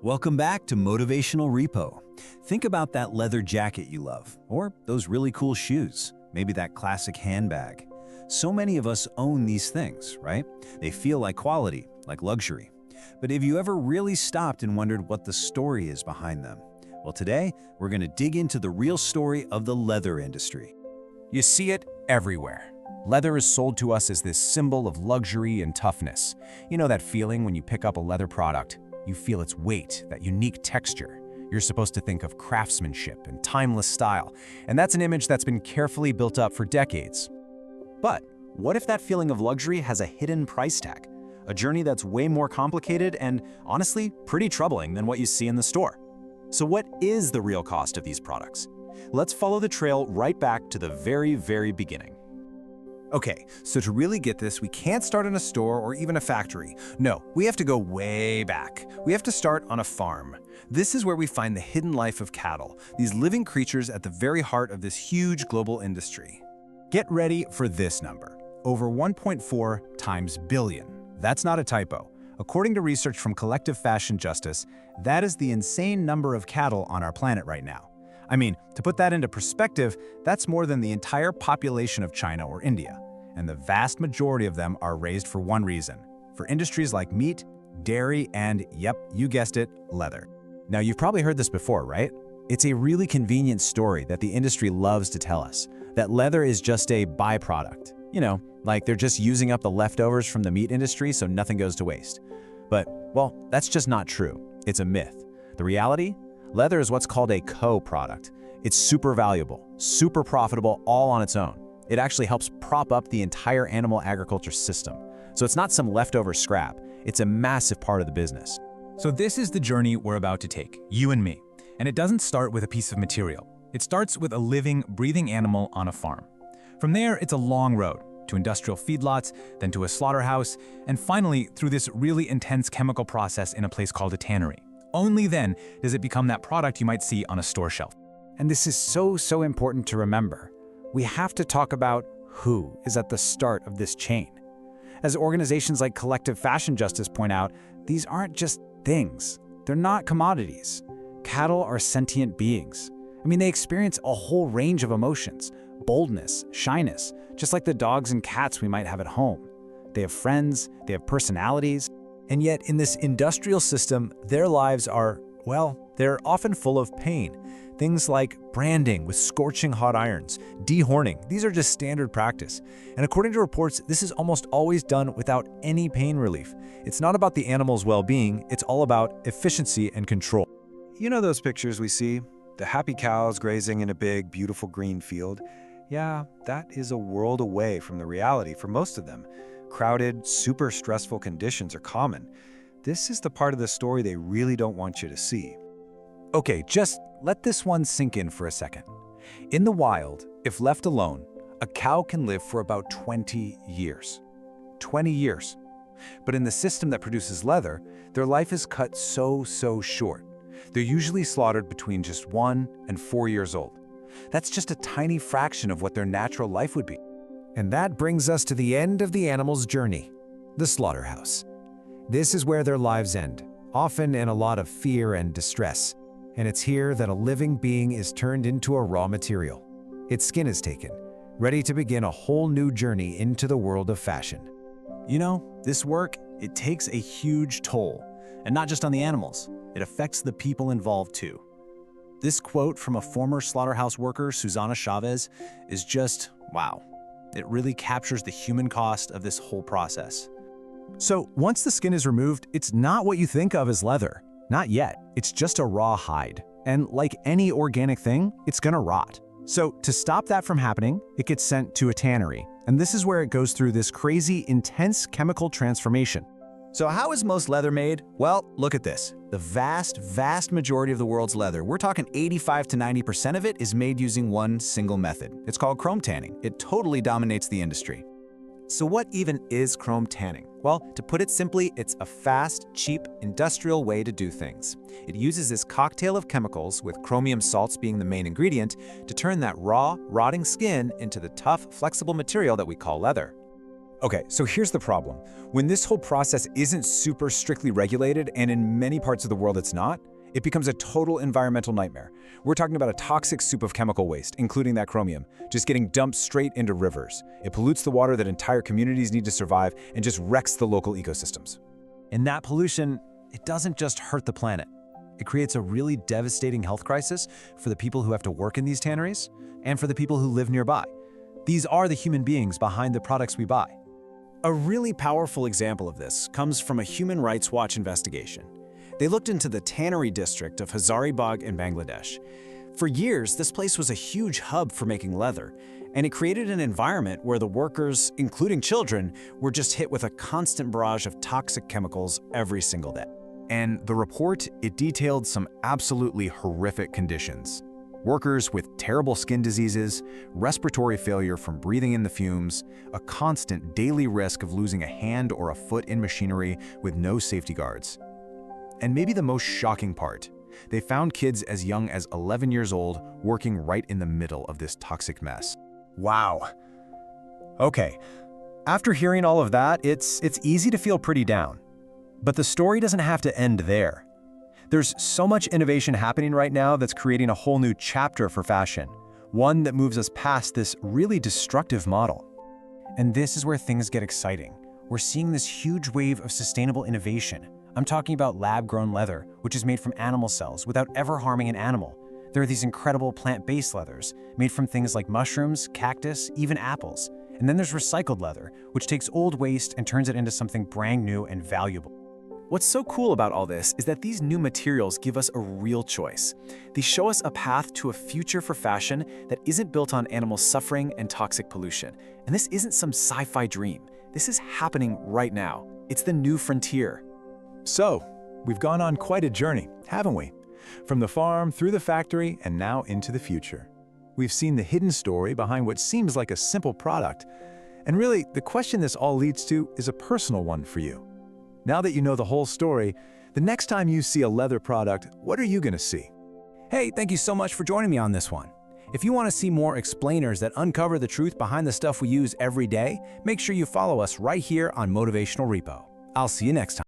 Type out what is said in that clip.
Welcome back to Motivational Repo. Think about that leather jacket you love, or those really cool shoes, maybe that classic handbag. So many of us own these things, right? They feel like quality, like luxury. But have you ever really stopped and wondered what the story is behind them? Well, today, we're going to dig into the real story of the leather industry. You see it everywhere. Leather is sold to us as this symbol of luxury and toughness. You know that feeling when you pick up a leather product? You feel its weight, that unique texture. You're supposed to think of craftsmanship and timeless style, and that's an image that's been carefully built up for decades. But what if that feeling of luxury has a hidden price tag? A journey that's way more complicated and, honestly, pretty troubling than what you see in the store. So what is the real cost of these products? Let's follow the trail right back to the very beginning. Okay, so to really get this, we can't start in a store or even a factory. No, we have to go way back. We have to start on a farm. This is where we find the hidden life of cattle, these living creatures at the very heart of this huge global industry. Get ready for this number. Over 1.4 times billion. That's not a typo. According to research from Collective Fashion Justice, that is the insane number of cattle on our planet right now. I mean, to put that into perspective, that's more than the entire population of China or India. And the vast majority of them are raised for one reason, for industries like meat, dairy, and, yep, you guessed it, leather. Now, you've probably heard this before, right? It's a really convenient story that the industry loves to tell us, that leather is just a byproduct. You know, like they're just using up the leftovers from the meat industry so nothing goes to waste. But, well, that's just not true. It's a myth. The reality? Leather is what's called a co-product. It's super valuable, super profitable all on its own. It actually helps prop up the entire animal agriculture system. So it's not some leftover scrap. It's a massive part of the business. So this is the journey we're about to take, you and me. And it doesn't start with a piece of material. It starts with a living, breathing animal on a farm. From there, it's a long road to industrial feedlots, then to a slaughterhouse, and finally through this really intense chemical process in a place called a tannery. Only then does it become that product you might see on a store shelf. And this is so important to remember. We have to talk about who is at the start of this chain. As organizations like Collective Fashion Justice point out, these aren't just things. They're not commodities. Cattle are sentient beings. I mean, they experience a whole range of emotions, boldness, shyness, just like the dogs and cats we might have at home. They have friends, they have personalities, and yet in this industrial system, their lives are, well, they're often full of pain. Things like branding with scorching hot irons, dehorning, these are just standard practice. And according to reports, this is almost always done without any pain relief. It's not about the animal's well-being, it's all about efficiency and control. You know those pictures we see? The happy cows grazing in a big, beautiful green field? Yeah, that is a world away from the reality for most of them. Crowded, super stressful conditions are common. This is the part of the story they really don't want you to see. Okay, just let this one sink in for a second. In the wild, if left alone, a cow can live for about 20 years. 20 years. But in the system that produces leather, their life is cut so short. They're usually slaughtered between just 1 and 4 years old. That's just a tiny fraction of what their natural life would be. And that brings us to the end of the animal's journey, the slaughterhouse. This is where their lives end, often in a lot of fear and distress. And it's here that a living being is turned into a raw material. Its skin is taken, ready to begin a whole new journey into the world of fashion. You know, this work, it takes a huge toll. And not just on the animals, it affects the people involved too. This quote from a former slaughterhouse worker, Susana Chavez, is just, wow. It really captures the human cost of this whole process. So once the skin is removed, it's not what you think of as leather. Not yet. It's just a raw hide. And like any organic thing, it's gonna rot. So to stop that from happening, it gets sent to a tannery. And this is where it goes through this crazy, intense chemical transformation. So how is most leather made? Well, look at this. The vast majority of the world's leather, we're talking 85 to 90% of it, is made using one single method. It's called chrome tanning. It totally dominates the industry. So what even is chrome tanning? Well, to put it simply, it's a fast, cheap, industrial way to do things. It uses this cocktail of chemicals, with chromium salts being the main ingredient, to turn that raw, rotting skin into the tough, flexible material that we call leather. Okay, so here's the problem. When this whole process isn't super strictly regulated, and in many parts of the world it's not, it becomes a total environmental nightmare. We're talking about a toxic soup of chemical waste, including that chromium, just getting dumped straight into rivers. It pollutes the water that entire communities need to survive and just wrecks the local ecosystems. And that pollution, it doesn't just hurt the planet. It creates a really devastating health crisis for the people who have to work in these tanneries and for the people who live nearby. These are the human beings behind the products we buy. A really powerful example of this comes from a Human Rights Watch investigation. They looked into the tannery district of Hazaribagh in Bangladesh. For years, this place was a huge hub for making leather, and it created an environment where the workers, including children, were just hit with a constant barrage of toxic chemicals every single day. And the report, it detailed some absolutely horrific conditions. Workers with terrible skin diseases, respiratory failure from breathing in the fumes, a constant daily risk of losing a hand or a foot in machinery with no safety guards. And maybe the most shocking part, they found kids as young as 11 years old working right in the middle of this toxic mess. Wow. Okay, after hearing all of that, it's easy to feel pretty down. But the story doesn't have to end there. There's so much innovation happening right now that's creating a whole new chapter for fashion, one that moves us past this really destructive model. And this is where things get exciting. We're seeing this huge wave of sustainable innovation. I'm talking about lab-grown leather, which is made from animal cells without ever harming an animal. There are these incredible plant-based leathers, made from things like mushrooms, cactus, even apples. And then there's recycled leather, which takes old waste and turns it into something brand new and valuable. What's so cool about all this is that these new materials give us a real choice. They show us a path to a future for fashion that isn't built on animal suffering and toxic pollution. And this isn't some sci-fi dream. This is happening right now. It's the new frontier. So, we've gone on quite a journey, haven't we? From the farm, through the factory, and now into the future. We've seen the hidden story behind what seems like a simple product. And really, the question this all leads to is a personal one for you. Now that you know the whole story, the next time you see a leather product, what are you going to see? Hey, thank you so much for joining me on this one. If you want to see more explainers that uncover the truth behind the stuff we use every day, make sure you follow us right here on Motivational Repo. I'll see you next time.